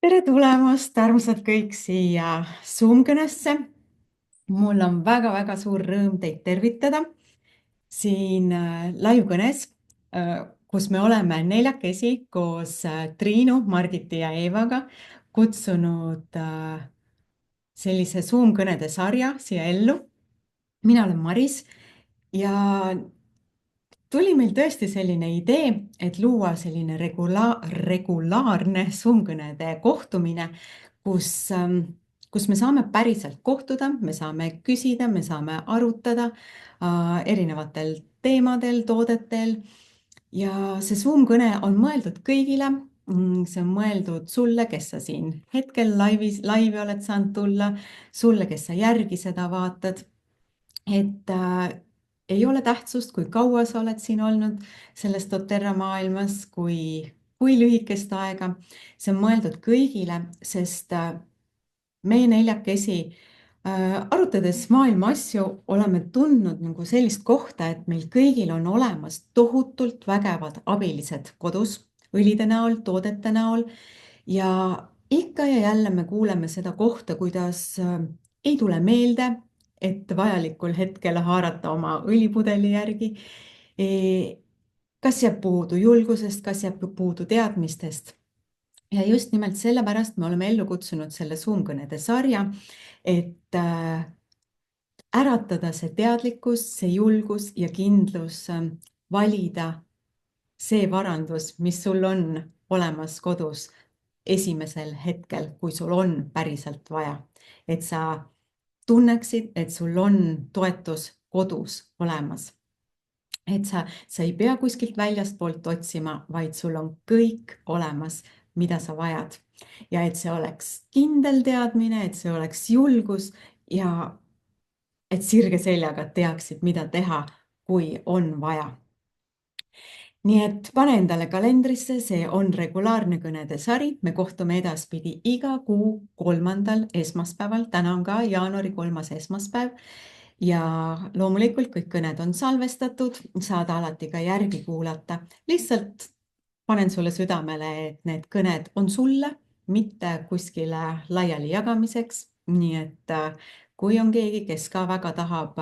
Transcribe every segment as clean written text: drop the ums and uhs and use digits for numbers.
Tere tulemast, armsad kõik siia Zoom-kõnesse. Mul on väga-väga suur rõõm teid tervitada siin live-kõnes, kus me oleme neljakesi koos Triinu, Margiti ja Eevaga kutsunud sellise Zoom-kõnede sarja siia ellu. Mina olen Maris ja tuli meil tõesti selline idee, et luua selline regulaarne Zoom-kõnede kohtumine, kus me saame päriselt kohtuda, me saame küsida, me saame arutada erinevatel teemadel, toodetel. Ja see Zoom-kõne on mõeldud kõigile. See on mõeldud sulle, kes sa siin hetkel laivi oled saanud tulla, sulle, kes sa järgi seda vaatad. Et ei ole tähtsust, kui kaua sa oled siin olnud selles doTERRA maailmas, kui lühikest aega. See on mõeldud kõigile, sest meie neljakesi arutades maailma asju oleme tundnud nagu sellist kohta, et meil kõigil on olemas tohutult vägevad abilised kodus, õlide näol, toodete näol. Ja ikka ja jälle me kuuleme seda kohta, kuidas ei tule meelde, et vajalikul hetkel haarata oma õlipudeli järgi. Kas jääb puudu julgusest, kas jääb puudu teadmistest. Ja just nimelt sellepärast me oleme ellu kutsunud selle Zoom-kõnede sarja, et äratada see teadlikkus, see julgus ja kindlus valida see varandus, mis sul on olemas kodus esimesel hetkel, kui sul on päriselt vaja. Et sa tunneksid, et sul on toetus kodus olemas. Et sa ei pea kuskilt väljastpoolt otsima, vaid sul on kõik olemas, mida sa vajad. Ja et see oleks kindel teadmine, et see oleks julgus ja et sirge seljaga teaksid, mida teha, kui on vaja. Nii et pane endale kalendrisse, see on regulaarne kõnede sari. Me kohtume edaspidi iga kuu 3. esmaspäeval. Täna on ka jaanuari 3. esmaspäev. Ja loomulikult kõik kõned on salvestatud, saad alati ka järgi kuulata. Lihtsalt panen sulle südamele, et need kõned on sulle, mitte kuskile laiali jagamiseks. Nii et kui on keegi, kes ka väga tahab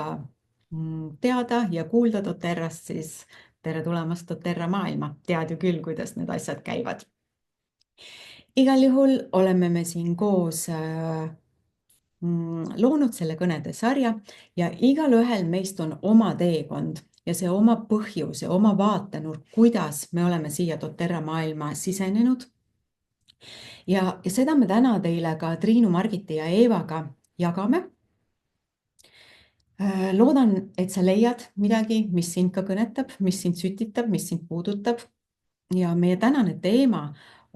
teada ja kuulda doTERRast, siis tere tulemast doTERRA maailma. Tead ju küll, kuidas need asjad käivad. Igal juhul oleme me siin koos loonud selle kõnede sarja ja igal ühel meist on oma teekond ja see oma põhjus ja oma vaatenurk, kuidas me oleme siia doTERRA maailma sisenenud. Ja seda me täna teile ka Triinu, Margiti ja Eevaga jagame. Loodan, et sa leiad midagi, mis sind ka kõnetab, mis sind sütitab, mis sind puudutab. Ja meie tänane teema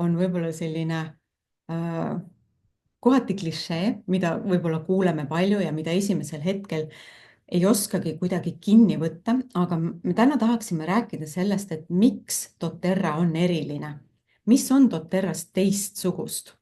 on võib-olla selline kohati klišee, mida võib-olla kuuleme palju ja mida esimesel hetkel ei oskagi kuidagi kinni võtta, aga me täna tahaksime rääkida sellest, et miks doTERRA on eriline. Mis on doTERRast teistsugust?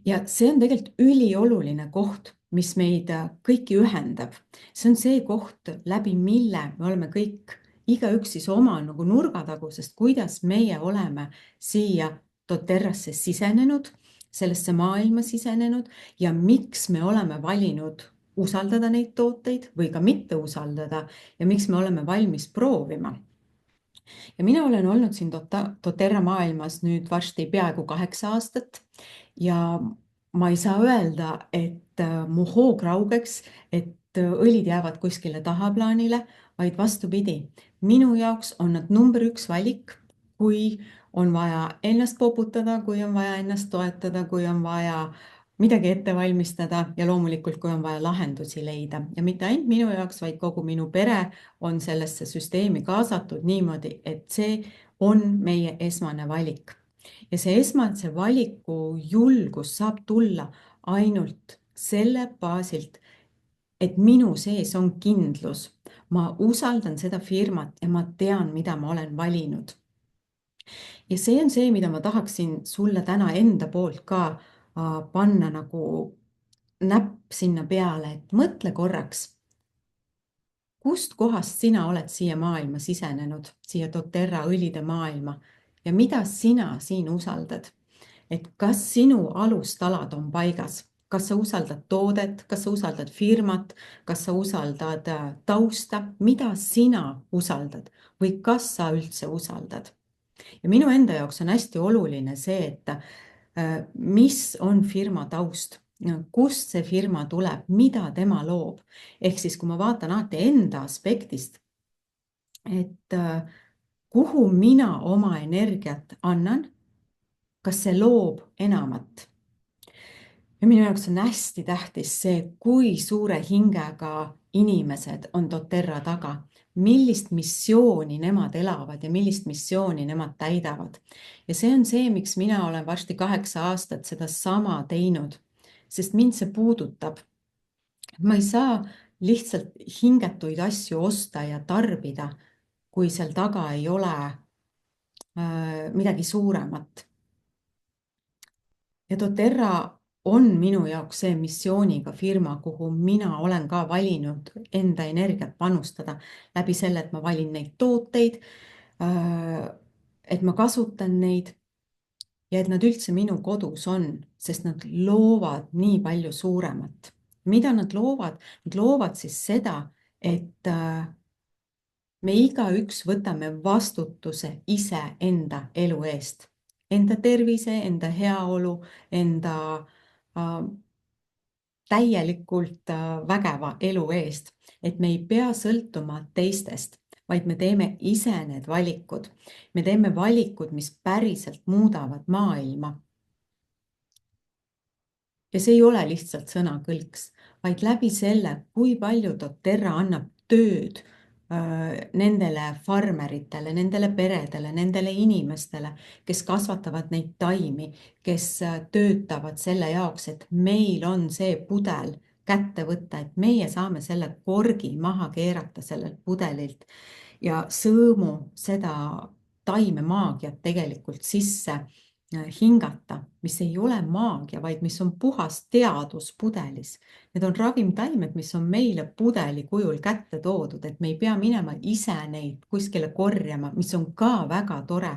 Ja see on tegelikult ülioluline koht, mis meid kõiki ühendab. See on see koht, läbi mille me oleme kõik igaüks siis oma nagu nurgatagusest, kuidas meie oleme siia doTERRasse sisenenud, sellesse maailma sisenenud ja miks me oleme valinud usaldada neid tooteid või ka mitte usaldada ja miks me oleme valmis proovima. Ja mina olen olnud siin doTERRA maailmas nüüd varsti peaaegu 8 aastat ja ma ei saa öelda, et mu hoog raugeks, et õlid jäävad kuskile tahaplaanile, vaid vastupidi. Minu jaoks on nad number 1 valik, kui on vaja ennast poputada, kui on vaja ennast toetada, kui on vaja midagi ette valmistada ja loomulikult, kui on vaja lahendusi leida. Ja mitte ainult minu jaoks, vaid kogu minu pere on sellesse süsteemi kaasatud niimoodi, et see on meie esmane valik. Ja see esmase valiku julgus saab tulla ainult selle baasilt, et minu sees on kindlus. Ma usaldan seda firmat ja ma tean, mida ma olen valinud. Ja see on see, mida ma tahaksin sulle täna enda poolt ka panna nagu näpp sinna peale, et mõtle korraks, kust kohast sina oled siia maailma sisenenud, siia doTERRA õlide maailma ja mida sina siin usaldad. et kas sinu alustalad on paigas, kas sa usaldad toodet, kas sa usaldad firmat, kas sa usaldad tausta, mida sina usaldad või kas sa üldse usaldad. Ja minu enda jaoks on hästi oluline see, et mis on firma taust, kust see firma tuleb, mida tema loob. Ehk siis, kui ma vaatan alati enda aspektist, et kuhu mina oma energiat annan, kas see loob enamat. Ja minu jaoks on hästi tähtis see, kui suure hingega inimesed on doTERRA taga, millist missiooni nemad elavad ja millist missiooni nemad täidavad. Ja see on see, miks mina olen varsti 8 aastat seda sama teinud, sest mind see puudutab. Ma ei saa lihtsalt hingetuid asju osta ja tarbida, kui seal taga ei ole midagi suuremat. Ja doTERRA on minu jaoks see missiooniga firma, kuhu mina olen ka valinud enda energiat panustada läbi selle, et ma valin neid tooteid, et ma kasutan neid ja et nad üldse minu kodus on, sest nad loovad nii palju suuremat. Mida nad loovad? Nad loovad siis seda, et me igaüks võtame vastutuse ise enda elu eest, enda tervise, enda heaolu, enda täielikult vägeva elu eest, et me ei pea sõltuma teistest, vaid me teeme ise need valikud. Me teeme valikud, mis päriselt muudavad maailma. Ja see ei ole lihtsalt sõnakõlks, vaid läbi selle, kui palju doTERRA annab tööd nendele farmeritele, nendele peredele, nendele inimestele, kes kasvatavad neid taimi, kes töötavad selle jaoks, et meil on see pudel kätte võtta, et meie saame selle korgi maha keerata sellelt pudelilt ja sõõmu seda taimemaagiat tegelikult sisse hingata, mis ei ole maagia, vaid mis on puhas teadus pudelis. Need on ravimtaimed, mis on meile pudeli kujul kätte toodud, et me ei pea minema ise neid kuskile korjama, mis on ka väga tore.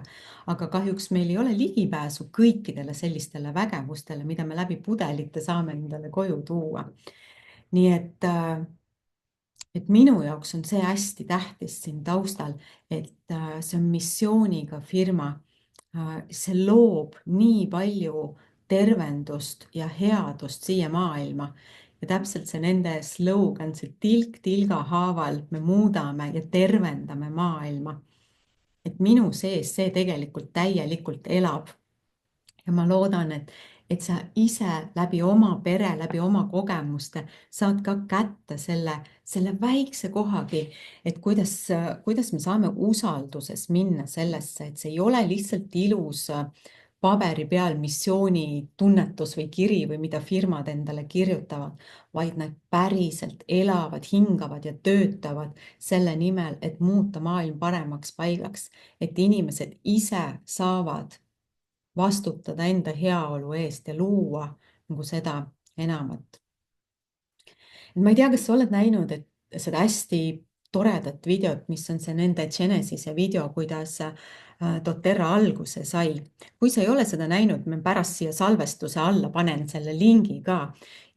Aga kahjuks meil ei ole ligipääsu kõikidele sellistele vägevustele, mida me läbi pudelite saame endale koju tuua. Nii et minu jaoks on see hästi tähtis siin taustal, et see on missiooniga firma. See loob nii palju tervendust ja headust siia maailma. Ja täpselt see nende slogan, see tilk tilga haaval me muudame ja tervendame maailma. Et minu sees see tegelikult täielikult elab. Ja ma loodan, et sa ise läbi oma pere, läbi oma kogemuste saad ka kätte selle väikse kohagi, et kuidas me saame usalduses minna sellesse, et see ei ole lihtsalt ilus paberi peal missiooni tunnetus või kiri või mida firmad endale kirjutavad, vaid nad päriselt elavad, hingavad ja töötavad selle nimel, et muuta maailm paremaks paigaks, et inimesed ise saavad vastutada enda heaolu eest ja luua nagu seda enamat. Ma ei tea, kas sa oled näinud, et seda hästi toredat videot, mis on see nende Genesise video, kuidas doTERRA alguse sai. Kui sa ei ole seda näinud, ma pärast siia salvestuse alla panen selle lingi ka.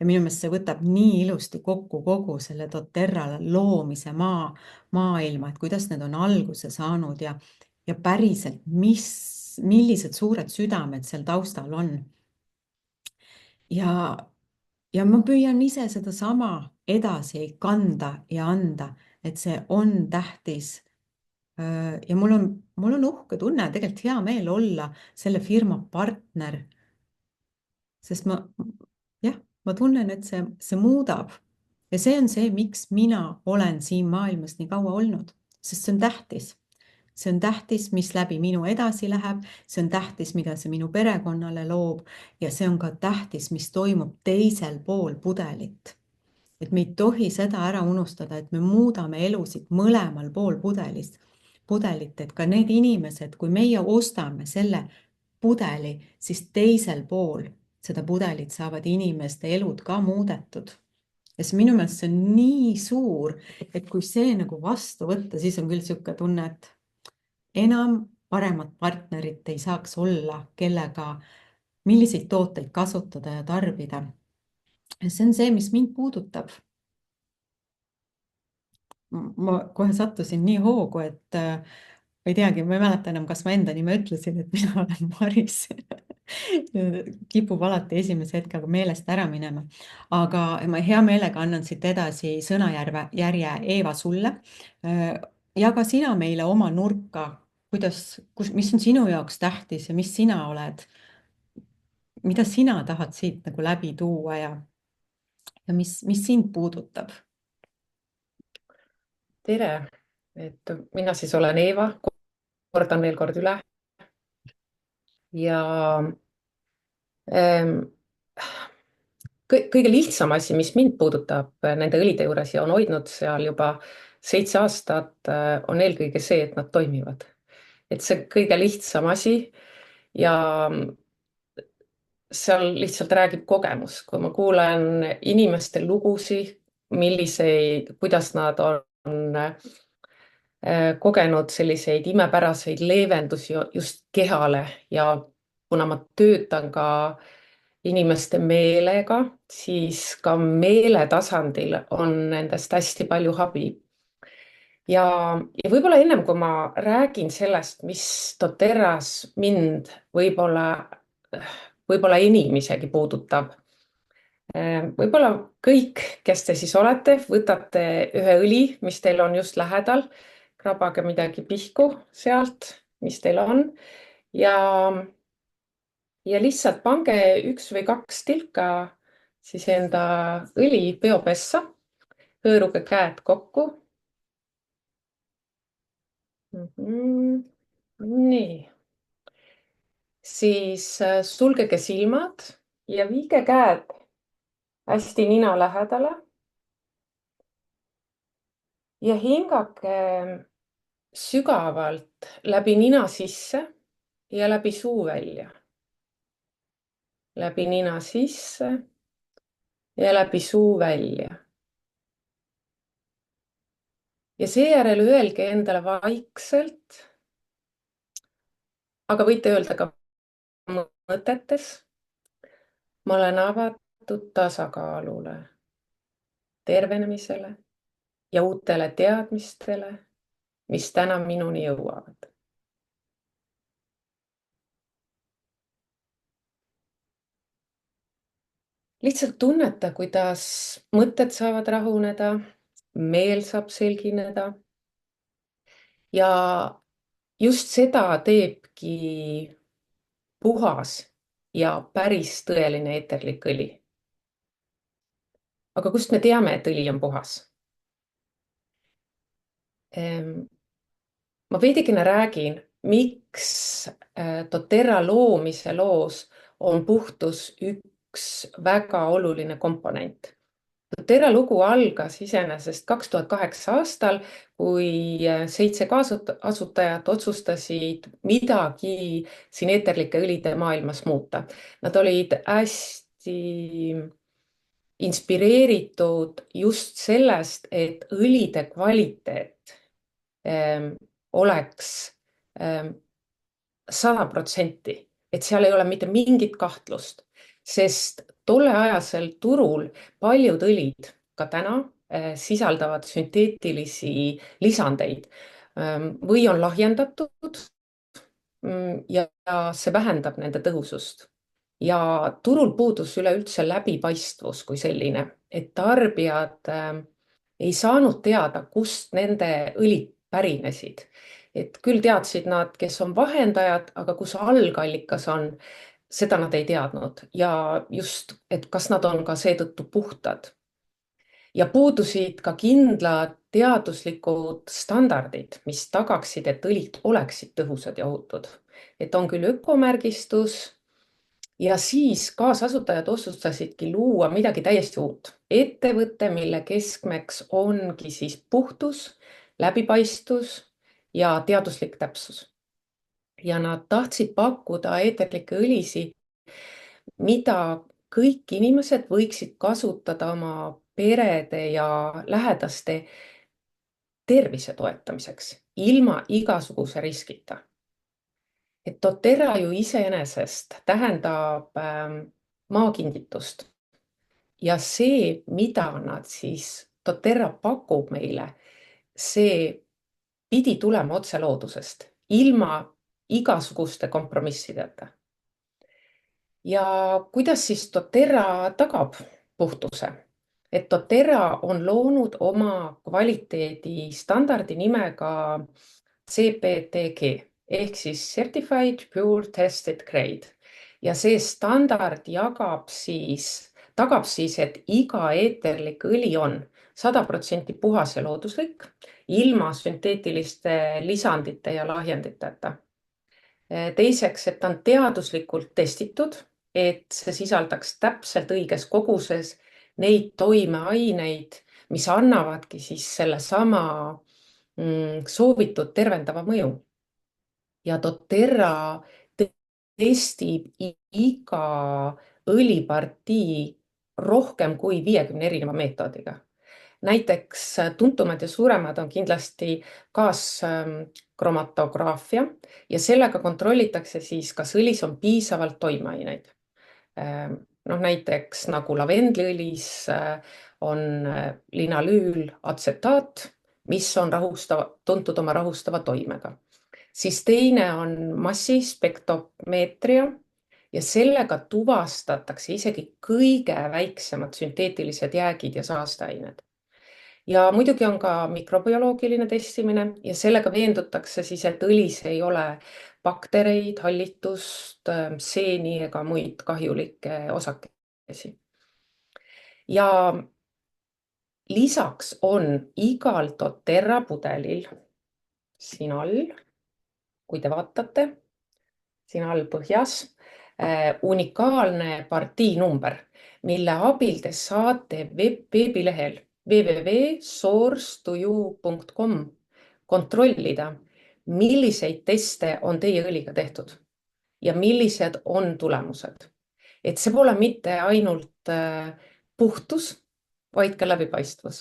Ja minu meelest see võtab nii ilusti kokku kogu selle doTERRA loomise maailma, et kuidas need on alguse saanud ja päriselt, millised suured südamed seal taustal on. Ja ma püüan ise seda sama edasi kanda ja anda, et see on tähtis. Ja mul on uhke tunne, tegelikult hea meel olla selle firma partner, sest ma tunnen, et see muudab. Ja see on see, miks mina olen siin maailmas nii kaua olnud, sest see on tähtis. See on tähtis, mis läbi minu edasi läheb, see on tähtis, mida see minu perekonnale loob ja see on ka tähtis, mis toimub teisel pool pudelit. Et me ei tohi seda ära unustada, et me muudame elusid mõlemal pool pudelit, et ka need inimesed, kui meie ostame selle pudeli, siis teisel pool seda pudelit saavad inimeste elud ka muudetud. Ja see minu meelest see on nii suur, et kui see nagu vastu võtta, siis on küll sihuke tunne, et enam paremat partnerit ei saaks olla, kellega milliseid tooteid kasutada ja tarbida. See on see, mis mind puudutab. Ma kohe sattusin nii hoogu, et ma ei teagi, ma ei mäleta enam, kas ma enda nime ütlesin, et mina olen Maris. Kipub alati esimese hetkega meelest ära minema. Aga ma hea meelega annan siit edasi sõnajärje Eeva sulle. Jaga sina meile oma nurka, mis on sinu jaoks tähtis ja mis sina oled, mida sina tahad siit nagu läbi tuua ja mis sind puudutab? Tere, et mina siis olen Eeva, kordan veel kord üle ja ähm, kõige lihtsam asi, mis mind puudutab nende õlide juures ja on hoidnud seal juba 7 aastat, on eelkõige see, et nad toimivad. Et see kõige lihtsam asi ja seal lihtsalt räägib kogemus, kui ma kuulen inimeste lugusid, kuidas nad on kogenud selliseid imepäraseid leevendusi just kehale ja kuna ma töötan ka inimeste meelega, siis ka meeletasandil on nendest hästi palju abi. Ja võib-olla ennem kui ma räägin sellest, mis doTERRAs mind võib-olla enim isegi puudutab, võib-olla kõik, kes te siis olete, võtate ühe õli, mis teil on just lähedal, krabage midagi pihku sealt, mis teil on ja, ja lihtsalt pange 1 või 2 tilka siis enda õli peopessa, hõõruge käed kokku. Nii, siis sulgege silmad ja viige käed hästi nina lähedale ja hingake sügavalt läbi nina sisse ja läbi suu välja. Läbi nina sisse ja läbi suu välja. Ja seejärel öelge endale vaikselt, aga võite öelda ka mõtetes, ma olen avatud tasakaalule, tervenemisele ja uutele teadmistele, mis täna minuni jõuavad. Lihtsalt tunneta, kuidas mõtted saavad rahuneda, meel saab selgineda. Ja just seda teebki puhas ja päris tõeline eeterlik õli. Aga kust me teame, et õli on puhas? Ma veidikene räägin, miks doTERRA loomise loos on puhtus üks väga oluline komponent. doTERRA lugu algas iseenesest 2008 aastal, kui 7 kaasasutajat otsustasid midagi siin eeterlike õlide maailmas muuta. Nad olid hästi inspireeritud just sellest, et õlide kvaliteet oleks 100%, et seal ei ole mitte mingit kahtlust, sest tolleajasel turul paljud õlid ka täna sisaldavad sünteetilisi lisandeid või on lahjendatud ja see vähendab nende tõhusust. Ja turul puudus üleüldse läbipaistvus kui selline, et tarbijad ei saanud teada, kust nende õlid pärinesid. Et küll teadsid nad, kes on vahendajad, aga kus algallikas on, seda nad ei teadnud. Ja just, et kas nad on ka seetõttu puhtad. Ja puudusid ka kindlad teaduslikud standardid, mis tagaksid, et õlid oleksid tõhusad ja ohutud. Et on küll ökomärgistus ja siis kaasasutajad otsustasidki luua midagi täiesti uut. Ettevõte, mille keskmeks ongi siis puhtus, läbipaistvus ja teaduslik täpsus. Ja nad tahtsid pakkuda eeterlikke õlisi, mida kõik inimesed võiksid kasutada oma perede ja lähedaste tervise toetamiseks ilma igasuguse riskita. et doTERRA ju iseenesest tähendab maakingitust ja see, mida nad siis, doTERRA pakub meile, see pidi tulema otse loodusest, ilma igasuguste kompromissideta. Ja kuidas siis doTERRA tagab puhtuse? Et doTERRA on loonud oma kvaliteedistandardi nimega CPTG ehk siis Certified Pure Tested Grade. Ja see standard tagab siis, et iga eeterlik õli on 100% puhas ja looduslik, ilma sünteetiliste lisandite ja lahjenditeta. Teiseks, et ta on teaduslikult testitud, et see sisaldaks täpselt õiges koguses neid toimeaineid, mis annavadki siis sellesama soovitud tervendava mõju. Ja doTERRA testib iga õlipartii rohkem kui 50 erineva meetodiga. Näiteks tuntumad ja suuremad on kindlasti kaaskhromatograafia ja sellega kontrollitakse siis, kas õlis on piisavalt toimeaineid. Näiteks nagu lavendliõlis on linalüül atsetaat, mis on tuntud oma rahustava toimega. Siis teine on massispektromeetria ja sellega tuvastatakse isegi kõige väiksemad sünteetilised jäägid ja saasteained. Ja muidugi on ka mikrobioloogiline testimine ja sellega veendutakse siis, et õlis ei ole baktereid, hallitust, seeni ega muid kahjulikke osakesi. Ja lisaks on igal doTERRA pudelil siin all, kui te vaatate, siin all põhjas, unikaalne partiinumber, mille abil te saate veebilehel www.source2u.com kontrollida, milliseid teste on teie õliga tehtud ja millised on tulemused. Et see pole mitte ainult puhtus, vaid ka läbipaistvus.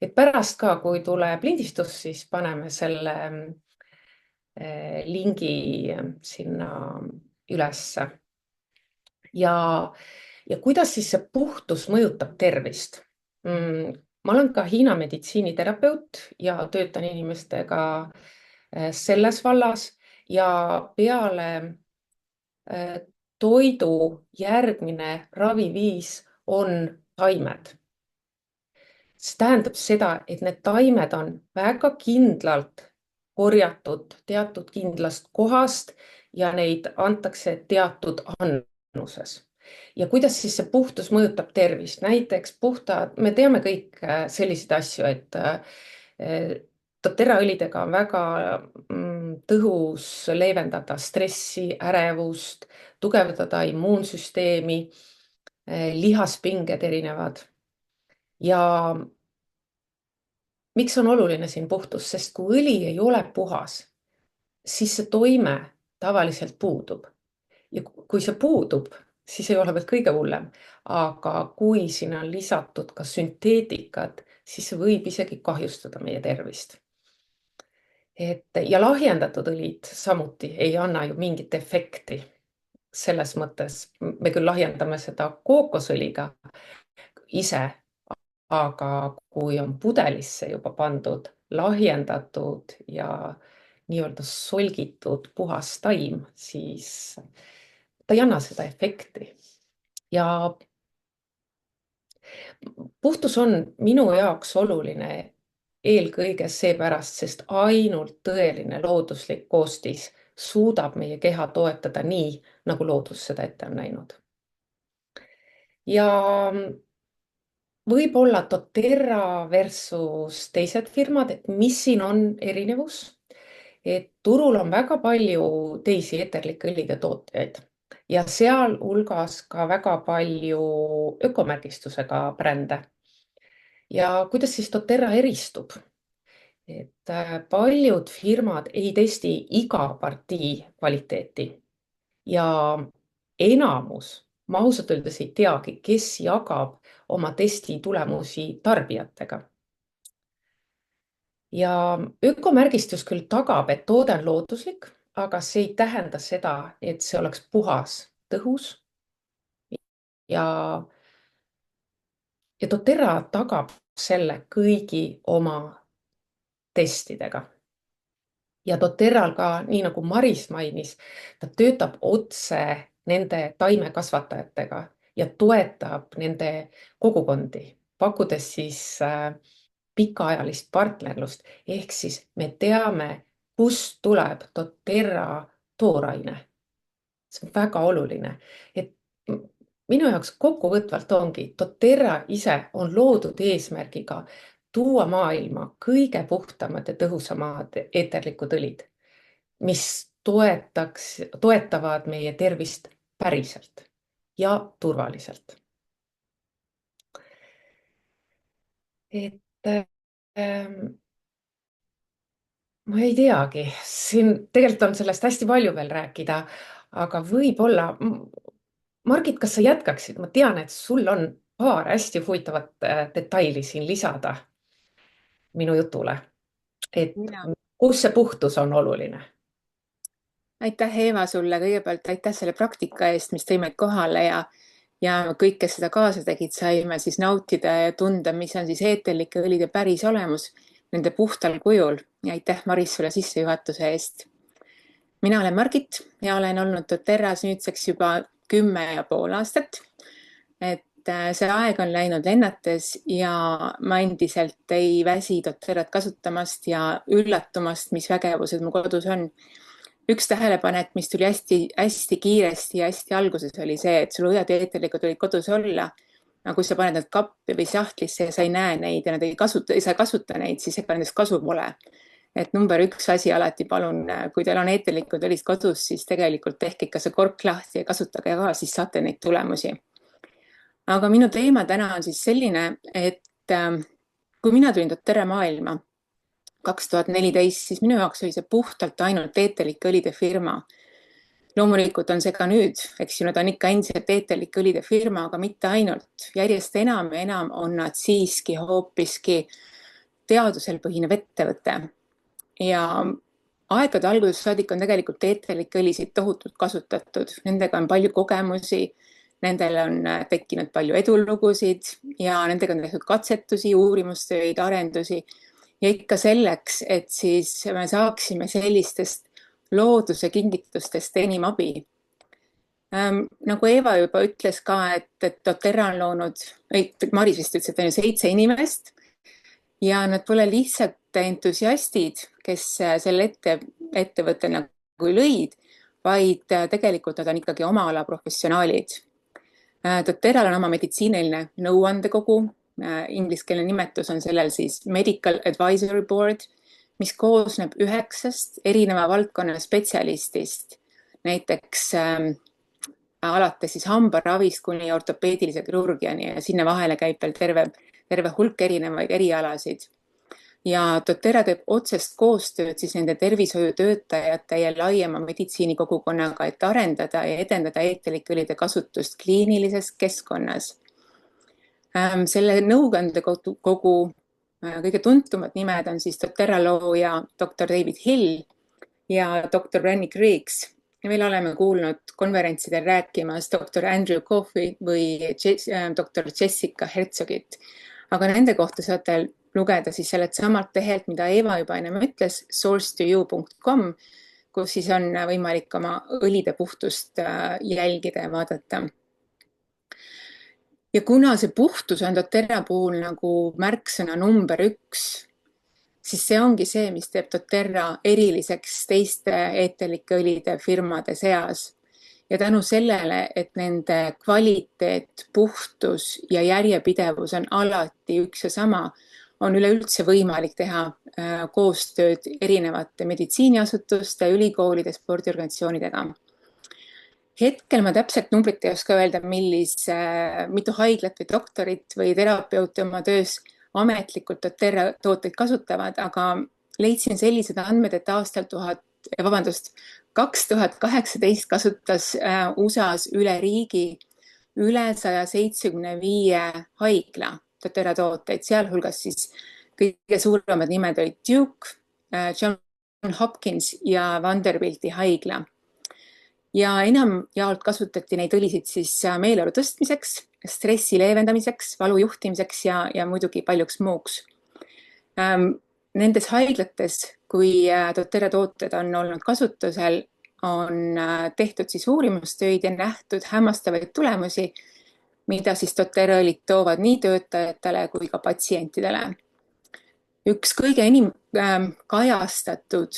Et pärast ka, kui tuleb lindistus, siis paneme selle lingi sinna ülesse. Ja kuidas siis see puhtus mõjutab tervist? Ma olen ka Hiina meditsiiniterapeut ja töötan inimestega selles vallas ja peale toidu järgmine raviviis on taimed. See tähendab seda, et need taimed on väga kindlalt korjatud teatud kindlast kohast ja neid antakse teatud annuses. Ja kuidas siis see puhtus mõjutab tervist? Näiteks me teame kõik selliseid asju, et doTERRA õlidega on väga tõhus leevendada stressi, ärevust, tugevdada immuunsüsteemi, lihaspinged erinevad. Ja miks on oluline siin puhtus? Sest kui õli ei ole puhas, siis see toime tavaliselt puudub. Ja kui see puudub, siis ei ole veel kõige hullem. Aga kui siin on lisatud ka sünteetikad, siis see võib isegi kahjustada meie tervist. Ja lahjendatud õlid samuti ei anna ju mingit efekti. Selles mõttes me küll lahjendame seda kookosõliga ise, aga kui on pudelisse juba pandud lahjendatud ja nii-öelda solgitud puhas taim, siis ta ei anna seda efekti. Ja puhtus on minu jaoks oluline eelkõige seepärast, sest ainult tõeline looduslik koostis suudab meie keha toetada nii, nagu loodus seda ette on näinud. Ja võib-olla doTERRA versus teised firmad, et mis siin on erinevus, et turul on väga palju teisi eeterlike õlide tootjaid ja sealhulgas ka väga palju ökomärgistusega brände. Ja kuidas siis doTERRA eristub? Et paljud firmad ei testi iga partii kvaliteeti ja enamus, ma ausalt öeldes ei teagi, kes jagab oma testi tulemusi tarbijatega. Ja ökomärgistus küll tagab, et toode on looduslik, aga see ei tähenda seda, et see oleks puhas, tõhus ja, ja doTERRA tagab selle kõigi oma testidega. Ja doTERRal ka, nii nagu Maris mainis, ta töötab otse nende taimekasvatajatega ja toetab nende kogukondi, pakkudes siis pikaajalist partnerlust, ehk siis me teame, kust tuleb doTERRA tooraine. See on väga oluline, et minu jaoks kokkuvõtvalt ongi, doTERRA ise on loodud eesmärgiga tuua maailma kõige puhtamad ja tõhusamad eeterlikud õlid, mis toetavad meie tervist päriselt ja turvaliselt. Et ma ei teagi, siin tegelikult on sellest hästi palju veel rääkida, aga võib-olla, Margit, kas sa jätkaksid? Ma tean, et sul on paar hästi huvitavat detaili siin lisada minu jutule, et Ja. kus see puhtus on oluline. Aitäh, Eeva, sulle kõigepealt aitäh selle praktika eest, mis tõi meid kohale ja kõik, kes seda kaasa tegid, saime siis nautida ja tunda, mis on siis eeterlike õlide päris olemus nende puhtal kujul. Ja aitäh, Maris, sulle sissejuhatuse eest. Mina olen Margit ja olen olnud doTERRAs nüüdseks juba 10,5 aastat. Et see aeg on läinud lennates ja ma endiselt ei väsi doTERRAt kasutamast ja üllatumast, mis vägevused mu kodus on. Üks tähelepanek, mis tuli hästi kiiresti ja hästi alguses, oli see, et sul võivad eeterlikud olid kodus olla, aga kui sa paned nad kappi või sahtlisse ja sa ei näe neid ja ei saa kasuta neid, siis ega nendest kasu pole. Et number 1 asi alati palun, kui teil on eeterlikud olid kodus, siis tegelikult tehke ikka see kork lahti ja kasutage ka, siis saate neid tulemusi. Aga minu teema täna on siis selline, et kui mina tulin doTERRA maailma 2014, siis minu jaoks oli see puhtalt ainult eeterlike õlide firma. Loomulikult on see ka nüüd, eks ju, nad on ikka endiselt eeterlike õlide firma, aga mitte ainult. Järjest enam ja enam on nad siiski hoopiski teadusel põhinev ettevõte. Ja aegade algusest saadik on tegelikult eeterlikke õlisid tohutult kasutatud. Nendega on palju kogemusi, nendel on tekkinud palju edulugusid ja nendega on tehtud katsetusi, uurimustöid, arendusi. Ja ikka selleks, et siis me saaksime sellistest looduse kingitustest enim abi. Nagu Eeva juba ütles ka, et doTERRA on loonud, Maris vist ütles, et on 7 inimest ja nad pole lihtsalt entusiastid, kes selle ettevõtte nagu lõid, vaid tegelikult nad on ikkagi oma ala professionaalid. doTERRAl on oma meditsiiniline nõuandekogu. Ingliskeelne nimetus on sellel siis Medical Advisory Board, mis koosneb 9 erineva valdkonna spetsialistist, näiteks alates siis hambaravist kuni ortopeedilise kirurgiani ja sinna vahele käib veel terve hulk erinevaid erialasid. Ja doTERRA teeb otsest koostööd siis nende tervishoiutöötajate ja laiema meditsiinikogukonnaga, et arendada ja edendada eeterlike õlide kasutust kliinilises keskkonnas. Selle nõuandekogu kõige tuntumad nimed on siis doTERRA looja Dr. David Hill ja Dr. Rennie Griggs. Ja meil oleme kuulnud konverentsidel rääkimas Dr. Andrew Coffey või Dr. Jessica Herzogit. Aga nende kohta saate lugeda siis sellelt samalt lehelt, mida Eeva juba ennem ütles, source2you.com, kus siis on võimalik oma õlide puhtust jälgida ja vaadata. Ja kuna see puhtus on doTERRA puhul nagu märksõna number 1, siis see ongi see, mis teeb doTERRA eriliseks teiste eeterlike õlide firmade seas. Ja tänu sellele, et nende kvaliteet, puhtus ja järjepidevus on alati üks ja sama, on üleüldse võimalik teha koostööd erinevate meditsiiniasutuste, ülikoolide, spordiorganisatsioonidega. Hetkel ma täpselt numbrit ei oska öelda, mitu haiglat või doktorit või terapeuti oma töös ametlikult doTERRA tooteid kasutavad, aga leidsin sellised andmed, et aastal 2018 kasutas USA-s üle riigi üle 175 haigla doTERRA tooteid, sealhulgas siis kõige suuremad nimed olid Duke, John Hopkins ja Vanderbilti haigla. Ja enamjaolt kasutati neid õlisid siis meeleolu tõstmiseks, stressi leevendamiseks, valu juhtimiseks ja muidugi paljuks muuks. Nendes haiglates, kui doTERRA tooted on olnud kasutusel, on tehtud siis uurimustöid ja nähtud hämmastavaid tulemusi, mida siis doTERRA õlid toovad nii töötajatele kui ka patsientidele. Üks kõige enim kajastatud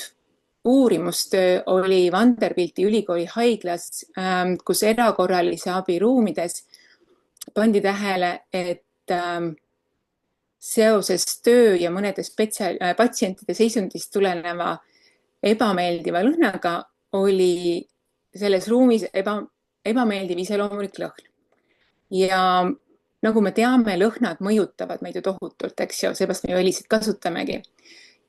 uurimustöö oli Vanderbilti ülikooli haiglas, kus erakorralise abi ruumides pandi tähele, et seoses töö ja mõnede patsientide seisundist tuleneva ebameeldiva lõhnaga oli selles ruumis ebameeldiv iseloomulik lõhn. Ja nagu me teame, lõhnad mõjutavad meid ju tohutult, eks ju, seepärast me ju õlisid kasutamegi.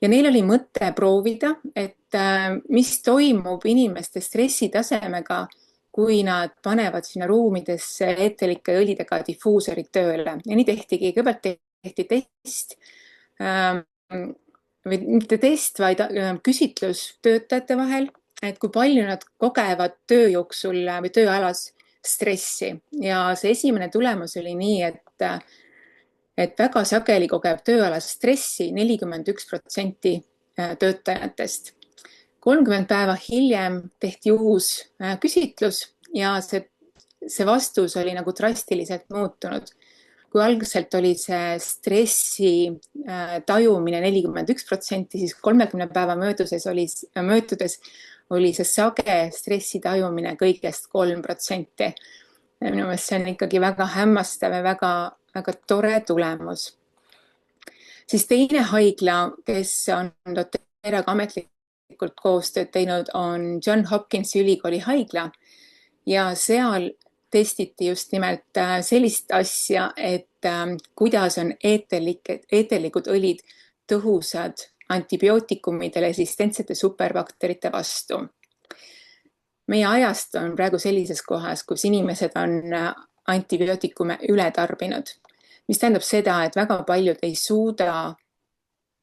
Ja neil oli mõte proovida, et mis toimub inimeste stressitasemega, kui nad panevad sinna ruumidesse eeterlike õlidega diffuusorid tööle. Ja nii tehtigi, kõigepealt tehti test, või mitte test, vaid küsitlus töötajate vahel, et kui palju nad kogevad töö jooksul või tööalas stressi. Ja see esimene tulemus oli nii, et väga sageli kogeb tööalast stressi 41% töötajatest. 30 päeva hiljem tehti uus küsitlus ja see vastus oli nagu drastiliselt muutunud. Kui algselt oli see stressi tajumine 41%, siis 30 päeva möödudes oli see sage stressi tajumine kõigest 3%. Minu meelest see on ikkagi väga hämmastav ja väga tore tulemus. Siis teine haigla, kes on doTERRAga ametlikult koostööd teinud, on Johns Hopkinsi ülikooli haigla ja seal testiti just nimelt sellist asja, et kuidas on eeterlikud õlid tõhusad antibiootikumide resistentsete superbakterite vastu. Meie ajast on praegu sellises kohas, kus inimesed on antibiootikume üle tarbinud, mis tähendab seda, et väga paljud ei suuda,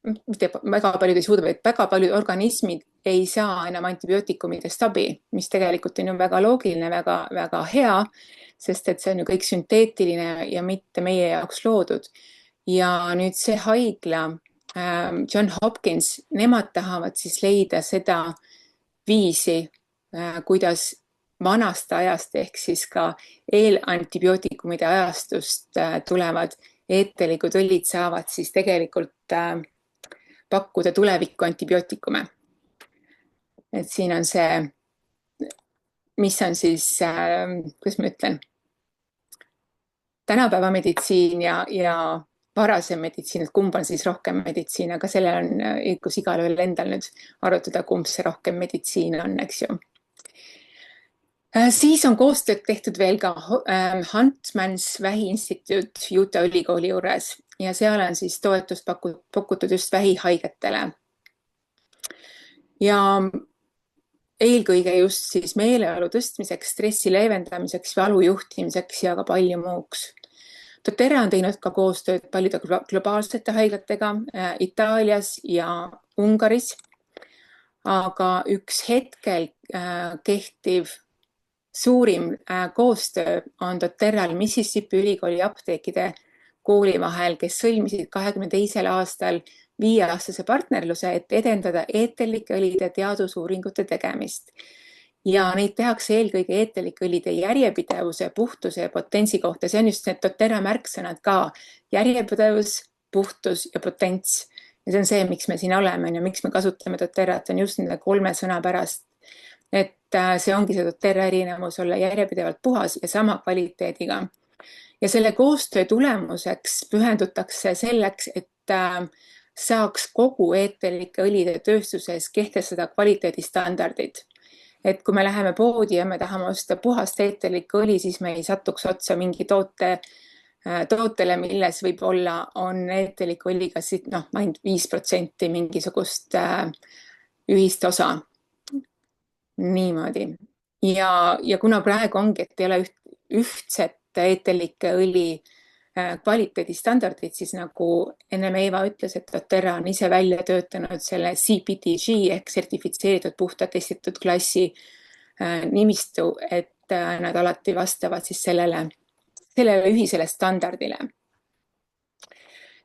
vaid väga paljud organismid ei saa enam antibiootikumidest abi, mis tegelikult on ju väga loogiline, väga hea, sest et see on ju kõik sünteetiline ja mitte meie jaoks loodud. Ja nüüd see haigla, Johns Hopkins, nemad tahavad siis leida seda viisi, kuidas vanast ajast ehk siis ka eelantibiootikumide ajastust tulevad eeterlikud õlid saavad siis tegelikult pakkuda tuleviku antibiootikume. Et siin on see, mis on siis, kuidas ma ütlen, tänapäeva meditsiin ja varasem meditsiin, et kumb on siis rohkem meditsiin, aga sellel on kus igalühel endal nüüd arutada, kumb see rohkem meditsiin on, eks ju. Siis on koostööd tehtud veel ka Huntsman's vähiinstituut Utah ülikooli juures ja seal on siis toetust pakutud just vähihaigetele. Ja eelkõige just siis meeleolu tõstmiseks, stressi leevendamiseks, valu juhtimiseks ja ka palju muuks. doTERRA on teinud ka koostööd paljude globaalsete haiglatega Itaalias ja Ungaris, aga üks hetkel kehtiv suurim koostöö on doTERRAl Mississippi ülikooli apteekide kooli vahel, kes sõlmisid 2022. aastal 5-aastase partnerluse, et edendada eeterlike õlide teadusuuringute tegemist. Ja neid tehakse eelkõige eeterlike õlide järjepidevuse, puhtuse ja potentsi kohta. See on just need doTERRA märksõnad ka. Järjepidevus, puhtus ja potents. Ja see on see, miks me siin oleme ja miks me kasutame doTERRAt, on just nende 3 sõna pärast. Et see ongi see doTERRA erinevus olla järjepidevalt puhas ja sama kvaliteediga. Ja selle koostöö tulemuseks pühendutakse selleks, et saaks kogu eeterlike õlide tööstuses kehtestada kvaliteedistandardid. Et kui me läheme poodi ja me tahame osta puhast eeterlikku õli, siis me ei satuks otsa mingi tootele, milles võib-olla on eeterliku õliga ainult 5% mingisugust ühist osa. Niimoodi. Ja kuna praegu ongi, et ei ole ühtset eeterlike õli kvaliteedistandardid, siis nagu ennem Eeva ütles, et doTERRA on ise välja töötanud selle CPTG ehk sertifitseeritud puhta testitud klassi nimistu, et nad alati vastavad siis sellele ühisele standardile.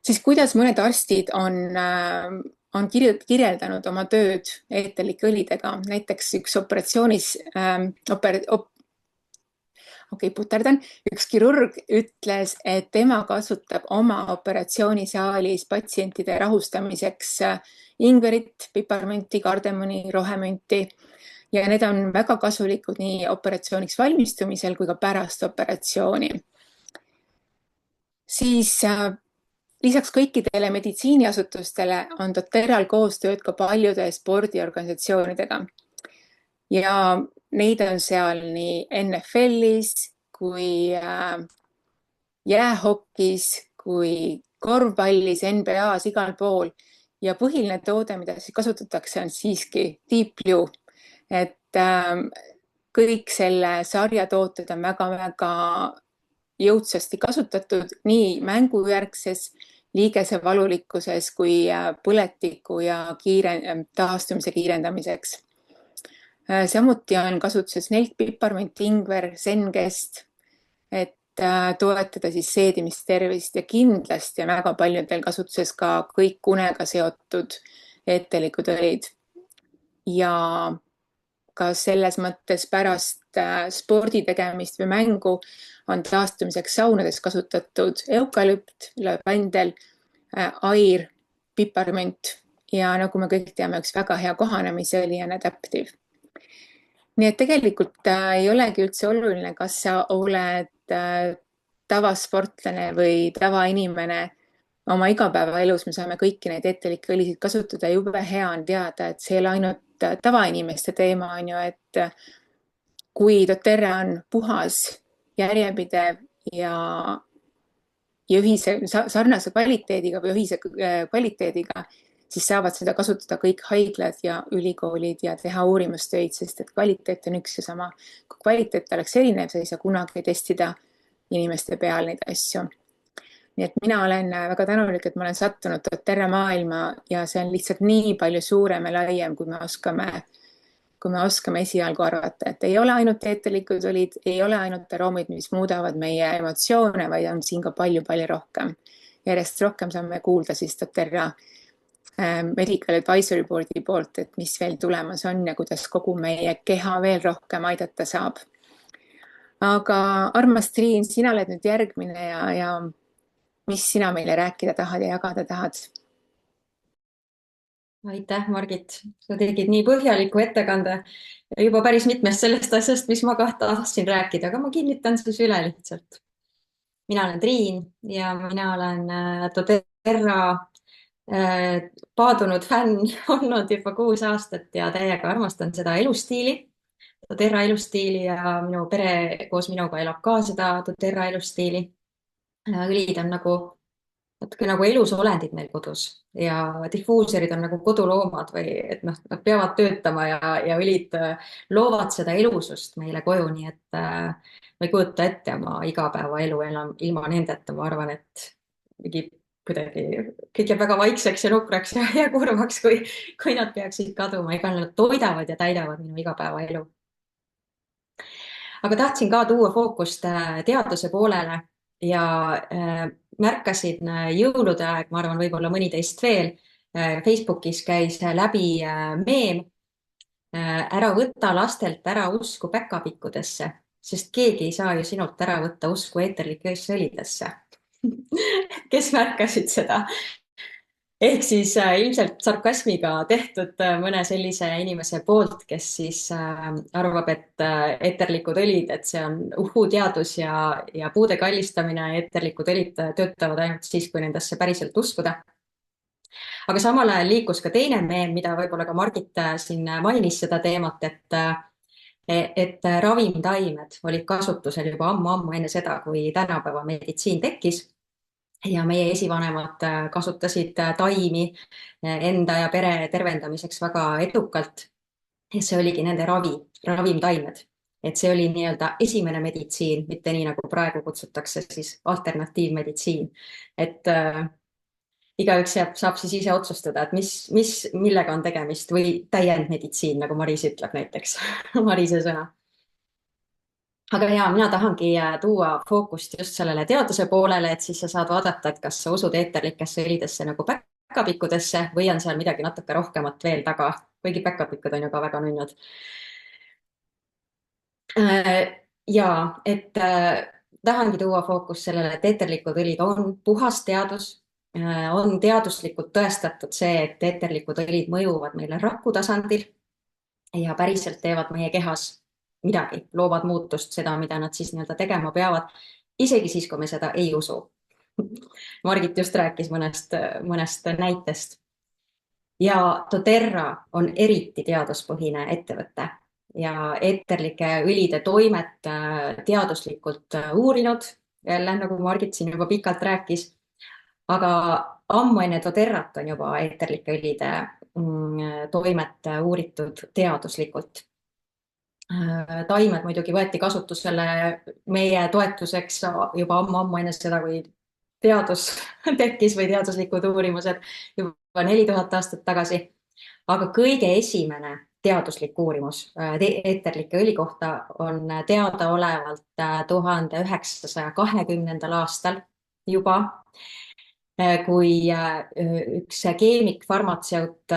Siis kuidas mõned arstid on kirjeldanud oma tööd eeterlike õlidega, näiteks üks üks kirurg ütles, et tema kasutab oma operatsioonisaalis patsientide rahustamiseks ingverit, piparmünti, kardemoni, rohemünti ja need on väga kasulikud nii operatsiooniks valmistumisel kui ka pärast operatsiooni. Siis lisaks kõikidele meditsiiniasutustele on doTERRAl koostööd ka paljude spordiorganisatsioonidega ja neid on seal nii NFL-is kui jäähokis kui korvpallis, NBA-s, igal pool ja põhiline toode, mida siis kasutatakse, on siiski Deep Blue, et kõik selle sarja tooted on väga-väga jõudsasti kasutatud nii mängujärgses liigesevalulikkuses kui põletiku ja taastumise kiirendamiseks. Samuti on kasutuses nelk, piparmünt, ingver, senkest, et toetada siis seedimistervist ja kindlasti on väga paljudel kasutuses ka kõik unega seotud eeterlikud õlid. Ja ka selles mõttes pärast spordi tegemist või mängu on taastumiseks saunades kasutatud eukalüpt, lavendel, air, piparmünt ja nagu me kõik teame, üks väga hea kohanemisõli on Adaptive. Nii et tegelikult ei olegi üldse oluline, kas sa oled tavasportlane või tavainimene oma igapäevaelus, me saame kõiki neid eeterlikke õlisid kasutada. Jube hea on teada, et see ei ole ainult tavainimeste teema, on ju, et kui doTERRA on puhas, järjepidev ja ühise sarnase kvaliteediga või ühise kvaliteediga, siis saavad seda kasutada kõik haiglad ja ülikoolid ja teha uurimustöid, sest et kvaliteet on üks ja sama. Kui kvaliteet oleks erinev, sa ei saa kunagi testida inimeste peal neid asju. Nii et mina olen väga tänulik, et ma olen sattunud doTERRA maailma ja see on lihtsalt nii palju suurem ja laiem, kui me oskame esialgu arvata, et ei ole ainult eeterlikud õlid, ei ole ainult aroomid, mis muudavad meie emotsioone, vaid on siin ka palju-palju rohkem. Järjest rohkem saame kuulda siis doTERRA Medical Advisory Boardi poolt, et mis veel tulemas on ja kuidas kogu meie keha veel rohkem aidata saab. Aga armas Triin, sina oled nüüd järgmine ja mis sina meile rääkida tahad ja jagada tahad? Aitäh, Margit. Sa tegid nii põhjaliku ettekande juba päris mitmest sellest asjast, mis ma tahtsin rääkida, aga ma kinnitan siis üle lihtsalt. Mina olen Triin ja mina olen doTERRA paadunud fänn olnud juba 6 aastat ja täiega armastan seda elustiili, doTERRA elustiili ja minu pere koos minuga elab ka seda doTERRA elustiili. Õlid on natuke nagu elusolendid meil kodus ja difuuserid on nagu koduloomad või et nad peavad töötama ja õlid loovad seda elusust meile koju, nii et ma ei kujuta ette oma igapäevaelu enam ilma nendeta. Ma arvan, et kuidagi kõik jääb väga vaikseks ja nukraks ja kurvaks, kui nad peaksid kaduma. Igal nad toidavad ja täidavad minu igapäevaelu. Aga tahtsin ka tuua fookust teaduse poolele ja märkasin jõulude aeg, ma arvan, võib-olla mõni teist veel, Facebookis käis läbi meem, ära võta lastelt ära usku päkapikkudesse, sest keegi ei saa ju sinult ära võtta usku eeterlikesse õlidesse. Kes märkasid seda? Ehk siis ilmselt sarkasmiga tehtud mõne sellise inimese poolt, kes siis arvab, et eeterlikud õlid, et see on teadus ja puude kallistamine, eeterlikud õlid töötavad ainult siis, kui nendesse päriselt uskuda. Aga samal ajal liikus ka teine meem, mida võib-olla ka Margit siin mainis seda teemat, et ravimtaimed olid kasutusel juba ammu enne seda, kui tänapäeva meditsiin tekkis. Ja meie esivanemad kasutasid taimi enda ja pere tervendamiseks väga edukalt. Ja see oligi nende ravimtaimed. et see oli nii-öelda esimene meditsiin, mitte nii nagu praegu kutsutakse siis alternatiivmeditsiin. Et igaüks saab siis ise otsustada, et millega on tegemist või täiendmeditsiin, nagu Maris ütleb näiteks Marise sõna. Aga ja, mina tahangi tuua fookust just sellele teaduse poolele, et siis sa saad vaadata, et kas sa usud eeterlikesse õlidesse nagu päkapikkudesse või on seal midagi natuke rohkemat veel taga, kuigi päkapikud on ju ka väga nunnud. Ja, et tahangi tuua fookus sellele, et eeterlikud õlid on puhas teadus, on teaduslikult tõestatud see, et eeterlikud õlid mõjuvad meile raku tasandil ja päriselt teevad meie kehas midagi, loovad muutust, seda, mida nad siis nii-öelda tegema peavad, isegi siis, kui me seda ei usu. Margit just rääkis mõnest näitest. Ja doTERRA on eriti teaduspõhine ettevõte ja eeterlike õlide toimet teaduslikult uurinud, jälle nagu Margit siin juba pikalt rääkis, aga ammu enne doTERRAt on juba eeterlike õlide toimet uuritud teaduslikult. Taimed muidugi võeti kasutusele meie toetuseks juba ammu enne seda, kui teadus tekkis või teaduslikud uurimused juba 4000 aastat tagasi. Aga kõige esimene teaduslik uurimus eeterlike õli kohta on teadaolevalt 1920. aastal juba, kui üks keemik, farmatseut,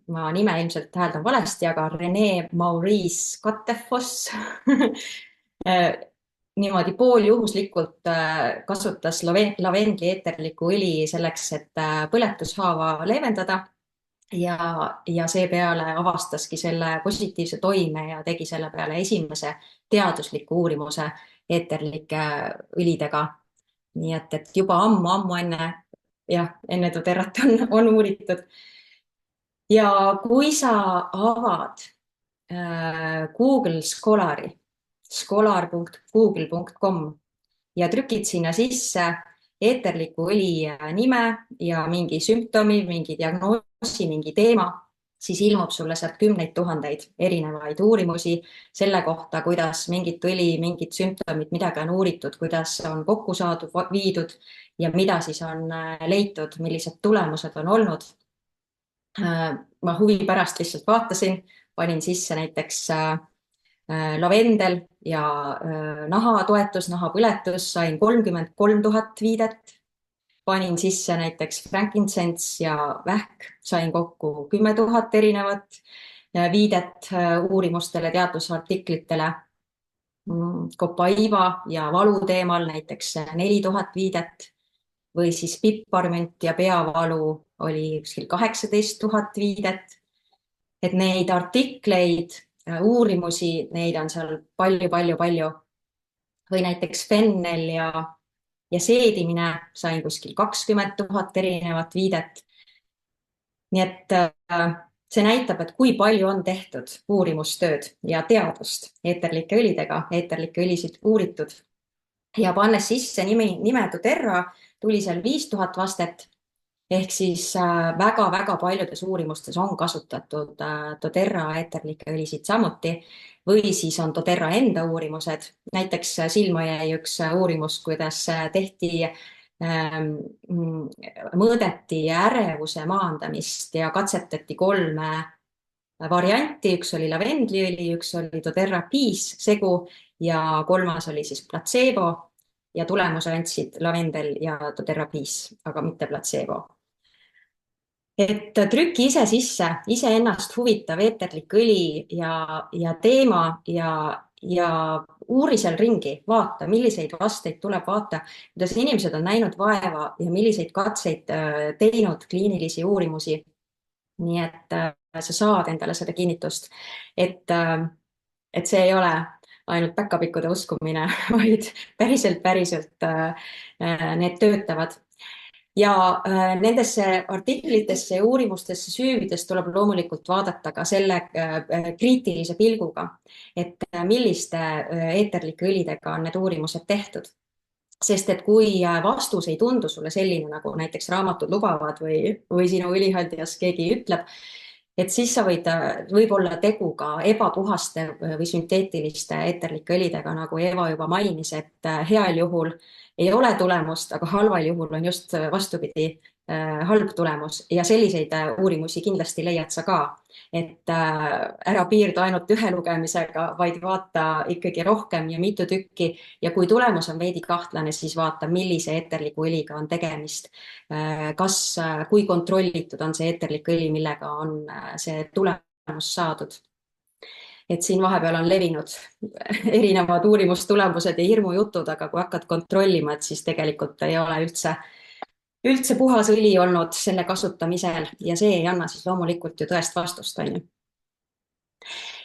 ma nime ilmselt hääldan valesti, aga René Maurice Cattefoss niimoodi pooljuhuslikult kasutas lavendli eeterlikku õli selleks, et põletushaava leevendada ja seepeale avastaski selle positiivse toime ja tegi selle peale esimese teadusliku uurimuse eeterlike õlidega. Nii et juba ammu enne doTERRAt on uuritud. Ja kui sa avad Google Scholari, scholar.google.com ja trükid sinna sisse eeterliku õli nime ja mingi sümptomi, mingi diagnoosi, mingi teema, siis ilmub sulle sealt 10 000 erinevaid uurimusi selle kohta, kuidas mingit õli, mingid sümptomid, midagi on uuritud, kuidas on kokku saadud, viidud ja mida siis on leitud, millised tulemused on olnud. Ma huvi pärast lihtsalt vaatasin, panin sisse näiteks lavendel ja nahatoetus, nahapõletus, sain 33 000 viidet. Panin sisse näiteks frankincense ja vähk, sain kokku 10 000 erinevat viidet uurimustele, teadusartiklitele. Kopaiva ja valu teemal näiteks 4000 viidet või siis piparmünt ja peavalu oli kuskil 18 000 viidet. Et neid artikleid, uurimusi, neid on seal palju. Või näiteks fennel ja seedimine sain kuskil 20 000 erinevat viidet. Nii et see näitab, et kui palju on tehtud uurimustööd ja teadust eeterlike õlidega, eeterlikke õlisid uuritud. Ja pannes sisse nime doTERRA, tuli seal 5000 vastet. Ehk siis väga paljudes uurimustes on kasutatud doTERRA eeterlikke õlisid samuti või siis on doTERRA enda uurimused. Näiteks silma jäi üks uurimus, kuidas mõõdeti ärevuse maandamist ja katsetati 3 varianti. Üks oli lavendliõli, üks oli doTERRA Peace segu ja 3. oli siis placebo ja tulemuse andsid lavendel ja doTERRA Peace, aga mitte placebo. Et trüki ise sisse, ise ennast huvitav eeterlik õli ja teema ja uuri seal ringi, vaata, milliseid vasteid tuleb, vaata, kuidas inimesed on näinud vaeva ja milliseid katseid teinud, kliinilisi uurimusi. Nii et sa saad endale seda kinnitust, et see ei ole ainult päkapikkude uskumine, vaid päriselt need töötavad. Ja nendesse artiklitesse ja uurimustesse süüvides tuleb loomulikult vaadata ka selle kriitilise pilguga, et milliste eeterlike õlidega on need uurimused tehtud. Sest et kui vastus ei tundu sulle selline, nagu näiteks raamatud lubavad või sinu õlihaldjas keegi ütleb, et siis sa võib olla tegu ka ebapuhaste või sünteetiliste eeterlike õlidega, nagu Eva juba mainis, et heal juhul ei ole tulemust, aga halval juhul on just vastupidi, halb tulemus ja selliseid uurimusi kindlasti leiad sa ka. Et ära piirdu ainult ühe lugemisega, vaid vaata ikkagi rohkem ja mitu tükki ja kui tulemus on veidi kahtlane, siis vaata, millise eeterliku õliga on tegemist. Kui kontrollitud on see eeterlik õli, millega on see tulemus saadud. Et siin vahepeal on levinud erinevad uurimustulemused ja hirmujutud, aga kui hakkad kontrollima, et siis tegelikult ei ole üldse puhas õli olnud selle kasutamisel ja see ei anna siis loomulikult ju tõest vastust, on ju.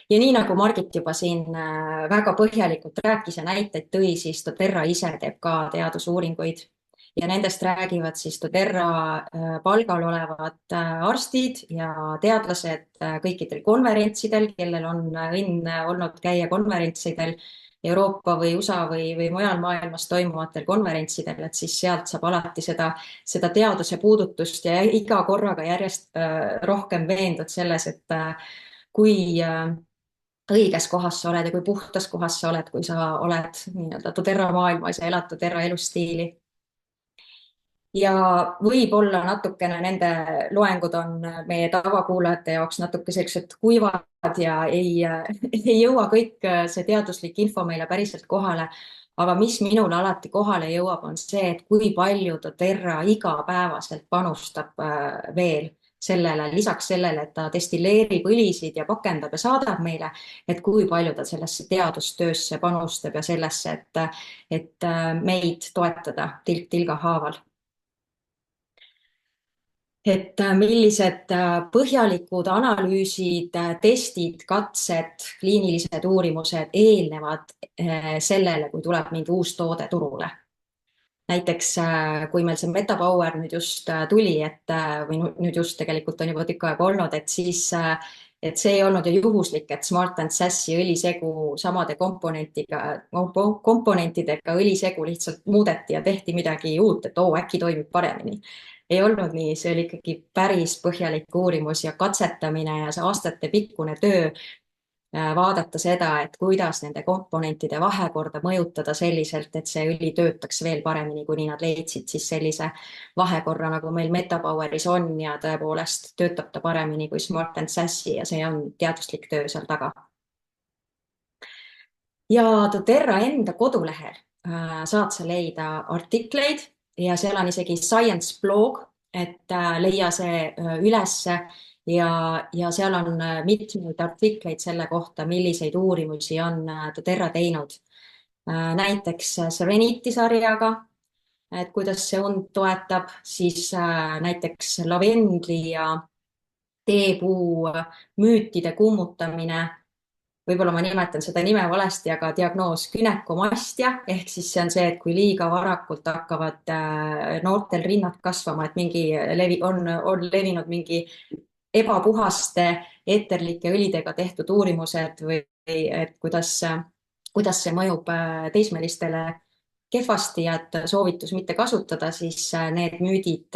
Ja nii nagu Margit juba siin väga põhjalikult rääkis ja näiteid tõi, siis doTERRA ise teeb ka teadusuuringuid ja nendest räägivad siis doTERRA palgal olevad arstid ja teadlased kõikidel konverentsidel, kellel on õnn olnud käia konverentsidel Euroopa või USA või mujal maailmas toimuvatel konverentsidel, et siis sealt saab alati seda teaduse puudutust ja iga korraga järjest rohkem veendud selles, et kui õiges kohas sa oled ja kui puhtas kohas sa oled, kui sa oled nii-öelda doTERRA maailmas ja elad doTERRA elustiili. Ja võib-olla natukene nende loengud on meie tavakuulajate jaoks natuke sellised kuivad ja ei jõua kõik see teaduslik info meile päriselt kohale. Aga mis minule alati kohale jõuab, on see, et kui palju doTERRA igapäevaselt panustab veel sellele, lisaks sellele, et ta destilleerib õlisid ja pakendab ja saadab meile, et kui palju ta sellesse teadustöösse panustab ja sellesse, et meid toetada tilk tilga haaval. Et millised põhjalikud analüüsid, testid, katsed, kliinilised uurimused eelnevad sellele, kui tuleb mingi uus toode turule. Näiteks kui meil see MetaPower nüüd just tuli, või nüüd just tegelikult on juba tükk aega olnud, et siis et see ei olnud ju juhuslik, et Smart & Sassy õlisegu samade komponentidega õlisegu lihtsalt muudeti ja tehti midagi uut, et äkki toimib paremini. Ei olnud nii, see oli ikkagi päris põhjalik uurimus ja katsetamine ja see aastatepikkune töö vaadata seda, et kuidas nende komponentide vahekorda mõjutada selliselt, et see õli töötaks veel paremini, kuni nad leidsid siis sellise vahekorra, nagu meil MetaPoweris on ja tõepoolest töötab ta paremini kui Smart & Sassy ja see on teaduslik töö seal taga. Ja doTERRA enda kodulehel saad sa leida artikleid ja seal on isegi Science blog, et leia see ülesse ja seal on mitmeid artikleid selle kohta, milliseid uurimusi on doTERRA teinud. Näiteks Serenity sarjaga, et kuidas see und toetab, siis näiteks lavendli ja teepuu müütide kummutamine. Võib-olla ma nimetan seda nime valesti, aga diagnoos günekomastia, ehk siis see on see, et kui liiga varakult hakkavad noortel rinnad kasvama, et on levinud mingi ebapuhaste eeterlike õlidega tehtud uurimused või et kuidas see mõjub teismelistele kehvasti ja et soovitus mitte kasutada, siis need müüdid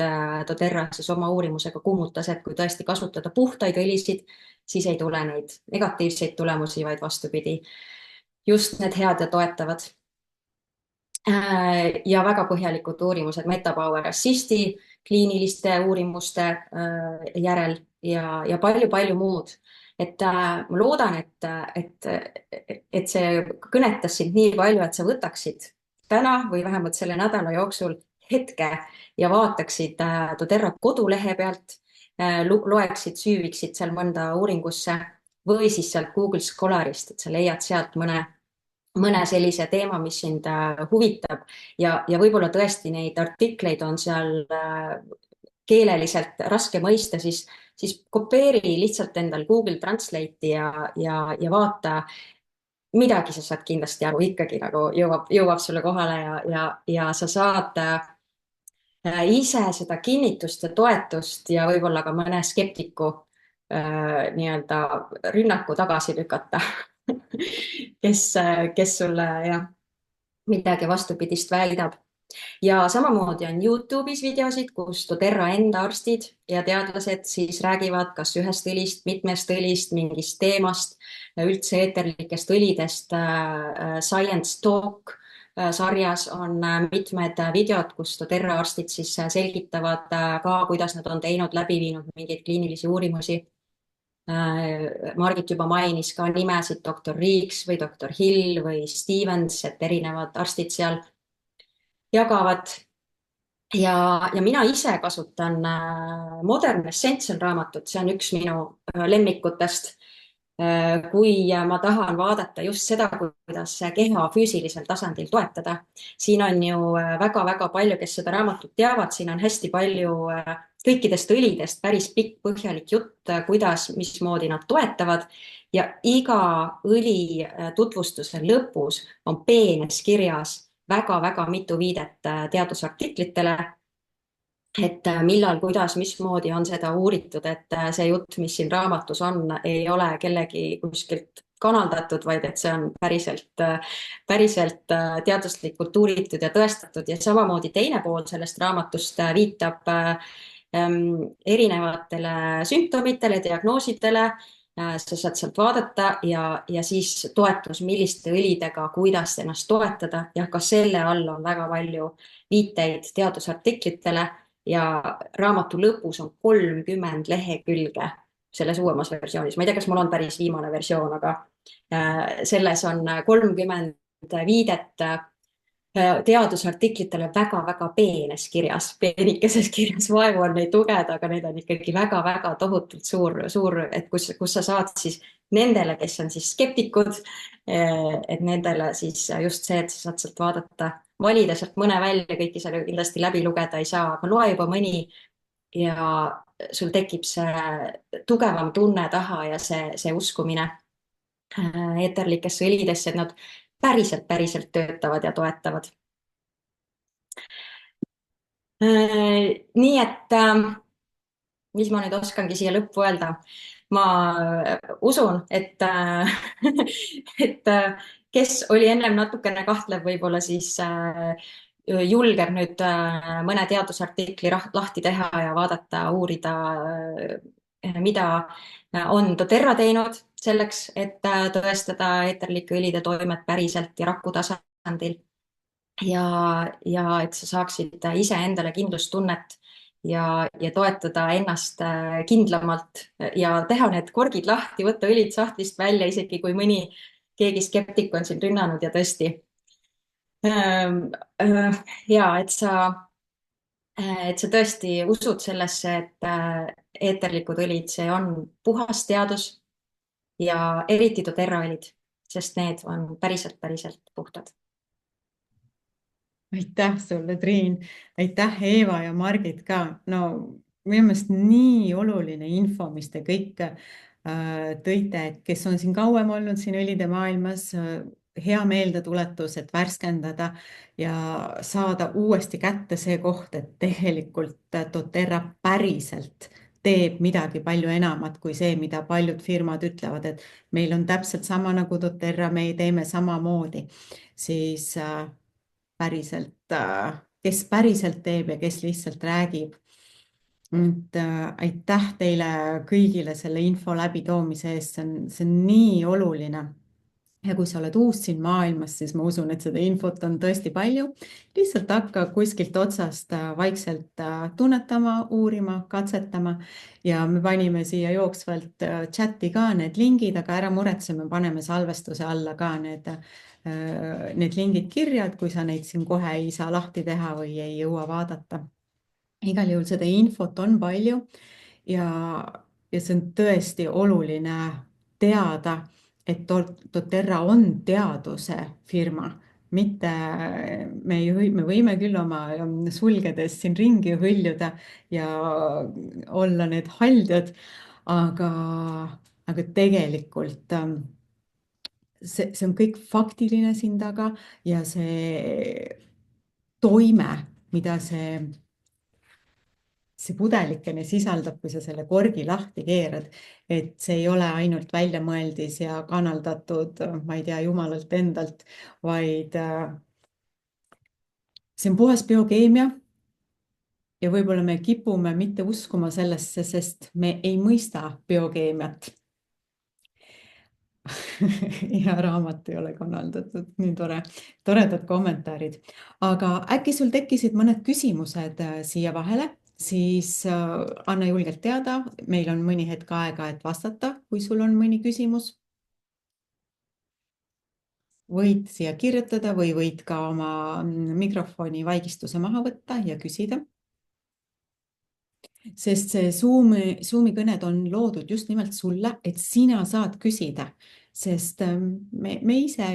doTERRA siis oma uurimusega kummutas, et kui tõesti kasutada puhtaid õlisid, siis ei tule neid negatiivseid tulemusi, vaid vastupidi, just need head ja toetavad. Ja väga põhjalikud uurimused MetaPower Assisti kliiniliste uurimuste järel ja palju muud. Et ma loodan, et see kõnetas sind nii palju, et sa võtaksid täna või vähemalt selle nädala jooksul hetke ja vaataksid doTERRA kodulehe pealt, loeksid, süüviksid seal mõnda uuringusse või siis sealt Google Scholarist, et sa leiad sealt mõne sellise teema, mis sind huvitab ja võib-olla tõesti neid artikleid on seal keeleliselt raske mõista, siis kopeeri lihtsalt endal Google Translate'i ja vaata, midagi sa saad kindlasti aru, ikkagi nagu jõuab sulle kohale ja sa saad ise seda kinnitust ja toetust ja võib-olla ka mõne skeptiku nii-öelda rünnaku tagasi lükata, kes sulle midagi vastupidist väidab. ja samamoodi on Youtube'is videosid, kus doTERRA enda arstid ja teadlased siis räägivad kas ühest õlist, mitmest õlist, mingist teemast, üldse eeterlikest õlidest. Science Talk sarjas on mitmed videod, kus doTERRA arstid siis selgitavad ka, kuidas nad on läbi viinud mingeid kliinilisi uurimusi. Margit juba mainis ka nimesid doktor Reeks või doktor Hill või Stevens, et erinevad arstid seal jagavad. Ja mina ise kasutan Modern Essential raamatut, see on üks minu lemmikutest. Kui ma tahan vaadata just seda, kuidas keha füüsilisel tasandil toetada. Siin on ju väga-väga palju, kes seda raamatut teavad, siin on hästi palju kõikidest õlidest päris pikk põhjalik jutt, kuidas, mismoodi nad toetavad. Ja iga õli tutvustuse lõpus on peenes kirjas väga-väga mitu viidet teadusartiklitele, et millal, kuidas, mismoodi on seda uuritud, et see jutt, mis siin raamatus on, ei ole kellegi kuskilt kanaldatud, vaid et see on päriselt teaduslikult uuritud ja tõestatud. Ja samamoodi teine pool sellest raamatust viitab erinevatele sümptomitele, diagnoosidele. Sa saad sealt vaadata ja siis toetus, milliste õlidega, kuidas ennast toetada, ja ka selle all on väga palju viiteid teadusartiklitele. Ja raamatu lõpus on 30 lehekülge selles uuemas versioonis. Ma ei tea, kas mul on päris viimane versioon, aga selles on 30 viidet teadusartiklitele väga-väga peenes kirjas, peenikeses kirjas. Vaevu on neid lugeda, aga neid on ikkagi väga-väga tohutult suur, et kus sa saad siis nendele, kes on siis skeptikud, et nendele siis just see, et sa saad sealt vaadata, valida sealt mõne välja, kõiki seal kindlasti läbi lugeda ei saa, aga loe juba mõni ja sul tekib see tugevam tunne taha ja see uskumine eeterlikesse õlidesse, et nad päriselt töötavad ja toetavad. Nii et mis ma nüüd oskangi siia lõppu öelda? Ma usun, et kes oli ennem natukene kahtlev, võib-olla siis julgeb nüüd mõne teadusartikli lahti teha ja vaadata, uurida, mida on doTERRA teinud selleks, et tõestada eeterlike õlide toimet päriselt ja raku tasandil. Ja et sa saaksid iseendale kindlustunnet ja toetada ennast kindlamalt ja teha need korgid lahti, võtta õlid sahtlist välja, isegi kui keegi skeptik on sind rünnanud ja tõesti. Ja et sa tõesti usud sellesse, et eeterlikud õlid, see on puhas teadus ja eriti doTERRA õlid, sest need on päriselt puhtad. Aitäh sulle, Triin. Aitäh, Eeva ja Margit ka. No minu meelest nii oluline info, mis te kõik tõite, et kes on siin kauem olnud siin õlide maailmas, hea meeldetuletus, et värskendada ja saada uuesti kätte see koht, et tegelikult doTERRA päriselt teeb midagi palju enamat kui see, mida paljud firmad ütlevad, et meil on täpselt sama nagu doTERRA, me teeme samamoodi, siis päriselt, kes päriselt teeb ja kes lihtsalt räägib. Aitäh teile kõigile selle info läbitoomise eest, see on nii oluline. Ja kui sa oled uus siin maailmas, siis ma usun, et seda infot on tõesti palju. Lihtsalt hakka kuskilt otsast vaikselt tunnetama, uurima, katsetama ja me panime siia jooksvalt chati ka need lingid, aga ära muretse, me paneme salvestuse alla ka need lingid kirja, et kui sa neid siin kohe ei saa lahti teha või ei jõua vaadata. Igal juhul seda infot on palju ja see on tõesti oluline teada, et doTERRA on teaduse firma, mitte me võime küll oma sulgedes siin ringi hõljuda ja olla need haldjad, aga tegelikult see on kõik faktiline siin taga ja see toime, mida see pudelikene sisaldab, kui sa selle korgi lahti keerad, et see ei ole ainult väljamõeldis ja kanaldatud, ma ei tea, jumalalt endalt, vaid see on puhas biokeemia ja võib-olla me kipume mitte uskuma sellesse, sest me ei mõista biokeemiat. ja raamat ei ole kannaldatud, nii toredad kommentaarid. Aga äkki sul tekkisid mõned küsimused siia vahele, siis anna julgelt teada, meil on mõni hetk aega, et vastata, kui sul on mõni küsimus. Võid siia kirjutada või võid ka oma mikrofoni vaigistuse maha võtta ja küsida. Sest see Zoomi kõned on loodud just nimelt sulle, et sina saad küsida, sest me ise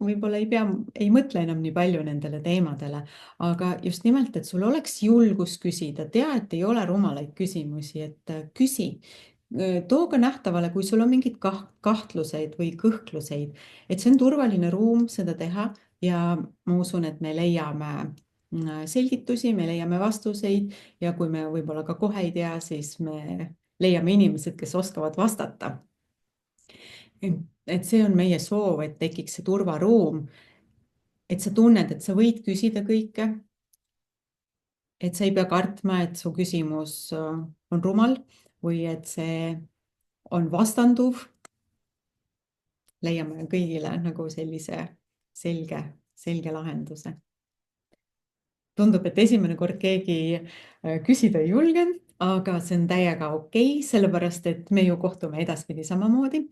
võib-olla ei mõtle enam nii palju nendele teemadele, aga just nimelt, et sul oleks julgus küsida, tea, et ei ole rumalaid küsimusi, et küsi. Too ka nähtavale, kui sul on mingid kahtluseid või kõhkluseid, et see on turvaline ruum seda teha ja ma usun, et me leiame selgitusi, me leiame vastuseid ja kui me võib-olla ka kohe ei tea, siis me leiame inimesed, kes oskavad vastata. Et see on meie soov, et tekiks see turvaruum, et sa tunned, et sa võid küsida kõike, et sa ei pea kartma, et su küsimus on rumal või et see on vastanduv. Leiame kõigile nagu sellise selge lahenduse. Tundub, et esimene kord keegi küsida ei julgenud, aga see on täiega okei, sellepärast et me ju kohtume edaspidi samamoodi.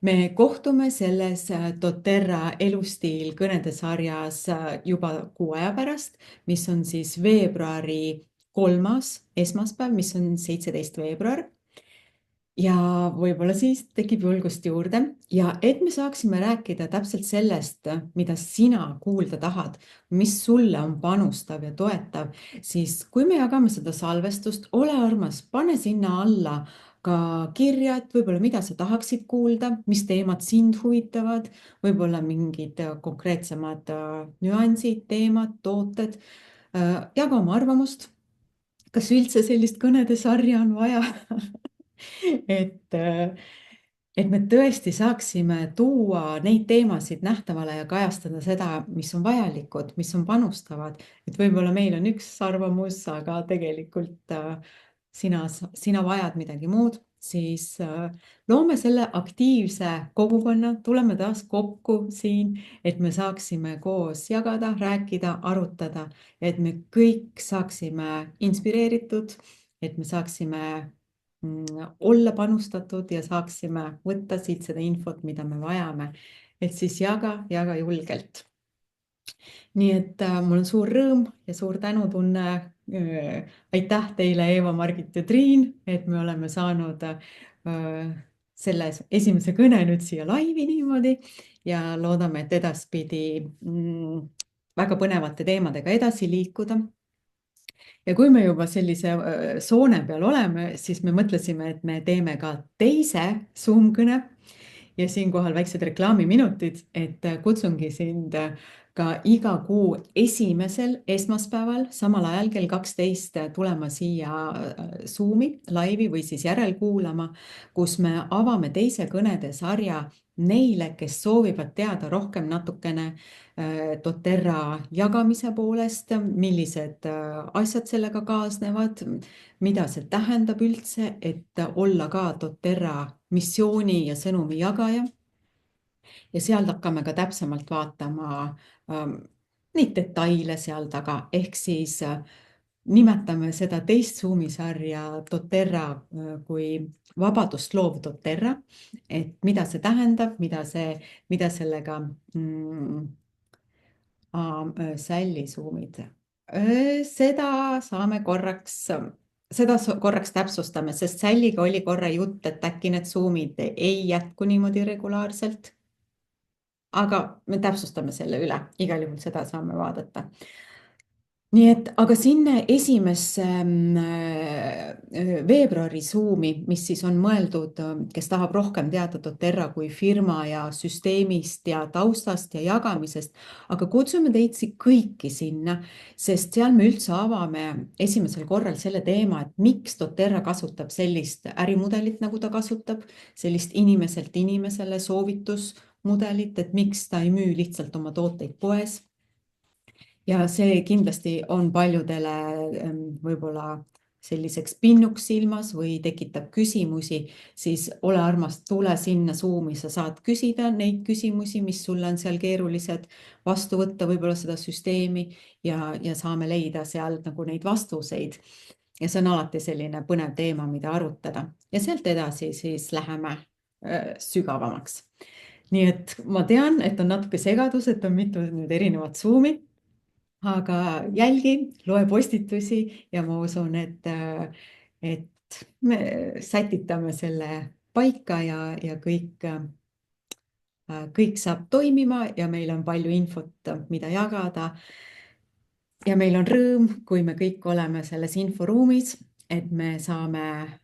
Me kohtume selles doTERRA elustiil kõnede sarjas juba kuu aja pärast, mis on siis veebruari 3. esmaspäev, mis on 17. veebruar. Ja võib-olla siis tekib julgust juurde ja et me saaksime rääkida täpselt sellest, mida sina kuulda tahad, mis sulle on panustav ja toetav, siis kui me jagame seda salvestust, ole armas, pane sinna alla ka kirja, et võib-olla mida sa tahaksid kuulda, mis teemad sind huvitavad, võib-olla mingid konkreetsemad nüansid, teemad, tooted, jaga oma arvamust, kas üldse sellist kõnede sarja on vaja et me tõesti saaksime tuua neid teemasid nähtavale ja kajastada seda, mis on vajalikud, mis on panustavad. Et võib-olla meil on üks arvamus, aga tegelikult sina vajad midagi muud, siis loome selle aktiivse kogukonna, tuleme taas kokku siin, et me saaksime koos jagada, rääkida, arutada, et me kõik saaksime inspireeritud, et me saaksime olla panustatud ja saaksime võtta siit seda infot, mida me vajame. Et siis jaga julgelt. Nii et mul on suur rõõm ja suur tänutunne. Aitäh teile, Eeva, Margit ja Triin, et me oleme saanud selle esimese kõne nüüd siia laivi niimoodi ja loodame, et edaspidi väga põnevate teemadega edasi liikuda. Ja kui me juba sellise soone peal oleme, siis me mõtlesime, et me teeme ka teise Zoom-kõne ja siinkohal väiksed reklaamiminutid, et kutsungi sind ka iga kuu esimesel esmaspäeval samal ajal kell 12 tulema siia Zoomi laivi või siis järelkuulama, kus me avame teise kõnede sarja neile, kes soovivad teada rohkem natukene doTERRA jagamise poolest, millised asjad sellega kaasnevad, mida see tähendab üldse, et olla ka doTERRA missiooni ja sõnumi jagaja. Ja seal hakkame ka täpsemalt vaatama neid detaile seal taga, ehk siis nimetame seda teist Zoomi sarja doTERRA kui vabadust loov doTERRA, et mida see tähendab, mida sellega sällisuumid. Seda korraks täpsustame, sest sälliga oli korra jutt, et äkki need Zoomid ei jätku niimoodi regulaarselt. Aga me täpsustame selle üle, igal juhul seda saame vaadata. Nii et, aga sinne esimesse veebruari Zoomi, mis siis on mõeldud, kes tahab rohkem teada doTERRA kui firma ja süsteemist ja taustast ja jagamisest, aga kutsume teid kõiki sinna, sest seal me üldse avame esimesel korral selle teema, et miks doTERRA kasutab sellist ärimudelit, nagu ta kasutab, sellist inimeselt inimesele soovitusmudelit, et miks ta ei müü lihtsalt oma tooteid poes. ja see kindlasti on paljudele võib-olla selliseks pinnuks silmas või tekitab küsimusi, siis ole armas, tule sinna Zoomi, sa saad küsida neid küsimusi, mis sulle on seal keerulised, vastu võtta võib-olla seda süsteemi ja saame leida seal nagu neid vastuseid. Ja see on alati selline põnev teema, mida arutada ja sealt edasi siis läheme sügavamaks. Nii et ma tean, et on natuke segadus, et on mitu nüüd erinevat Zoomi, aga jälgi, loe postitusi ja ma usun, et me sätitame selle paika ja kõik saab toimima ja meil on palju infot, mida jagada. Ja meil on rõõm, kui me kõik oleme selles inforuumis, et me saame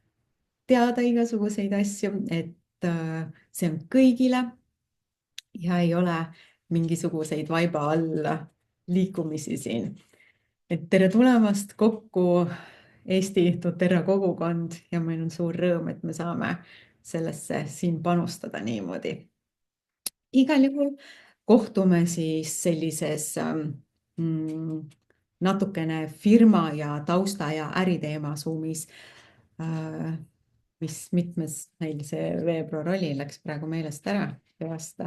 teada igasuguseid asju, et see on kõigile ja ei ole mingisuguseid vaiba all liikumisi siin. Et tere tulemast kokku Eesti doTERRA kogukond ja meil on suur rõõm, et me saame sellesse siin panustada niimoodi. Igal juhul kohtume siis sellises natukene firma ja tausta ja äriteema Zoomis, mis mitmes meil see veebruar oli, läks praegu meelest ära peast.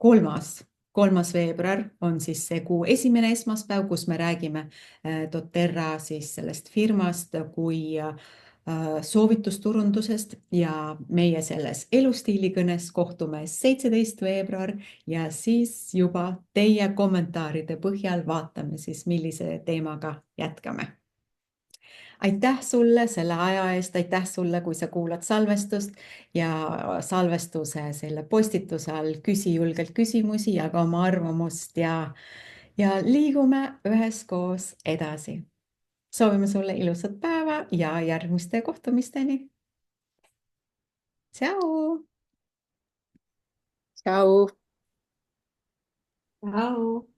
Kolmas veebruar on siis see kuu esimene esmaspäev, kus me räägime doTERRA siis sellest firmast kui soovitusturundusest ja meie selles elustiilikõnes kohtume 17. veebruar ja siis juba teie kommentaaride põhjal vaatame siis, millise teemaga jätkame. Aitäh sulle selle aja eest, aitäh sulle, kui sa kuulad salvestust ja salvestuse selle postituse all küsi julgelt küsimusi, jaga oma arvamust ja liigume üheskoos edasi. Soovime sulle ilusat päeva ja järgmiste kohtumisteni. Tšau! Tšau! Tšau!